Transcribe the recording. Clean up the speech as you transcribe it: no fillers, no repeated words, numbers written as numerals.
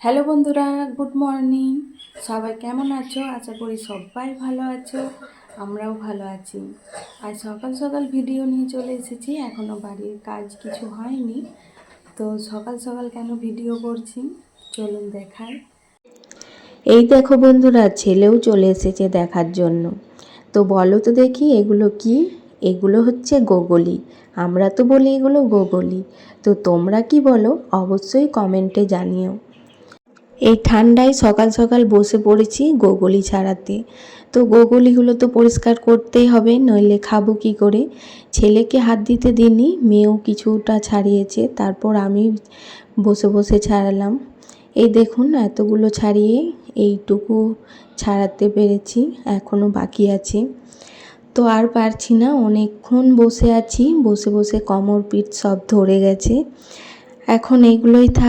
Hello বন্ধুরা, good morning. সবাই কেমন আছো? আশা করি সবাই ভালো আছো, আমরাও ভালো আছি। আজ সকাল সকাল ভিডিও নিয়ে চলে এসেছি। এখনও বাড়ির কাজ কিছু হয়নি, তো সকাল সকাল কেন ভিডিও করছি চলুন দেখাই। এই দেখো বন্ধুরা, ছেলেও চলে এসেছে দেখার জন্য। তো বলো তো দেখি এগুলো কি? এগুলো হচ্ছে গোগলি। আমরা তো বলি এগুলো গোগলি, তো তোমরা কি বলো অবশ্যই কমেন্টে জানিও। এই ঠান্ডায় সকাল সকাল বসে পড়েছি গোগলি ছাড়াতে। তো গোগলিগুলো তো পরিষ্কার করতেই হবে, নইলে খাবো কি করে। ছেলেকে হাত দিতে দিইনি, মেয়েও কিছুটা ছাড়িয়েছে, তারপর আমি বসে বসে ছাড়ালাম। এই দেখুন এতগুলো ছাড়িয়ে এইটুকু ছাড়াতে পেরেছি, এখনও বাকি আছে। তো আর পারছি না, অনেকক্ষণ বসে আছি, বসে বসে কোমর পিঠ সব ধরে গেছে। এখন এইগুলোই থাক।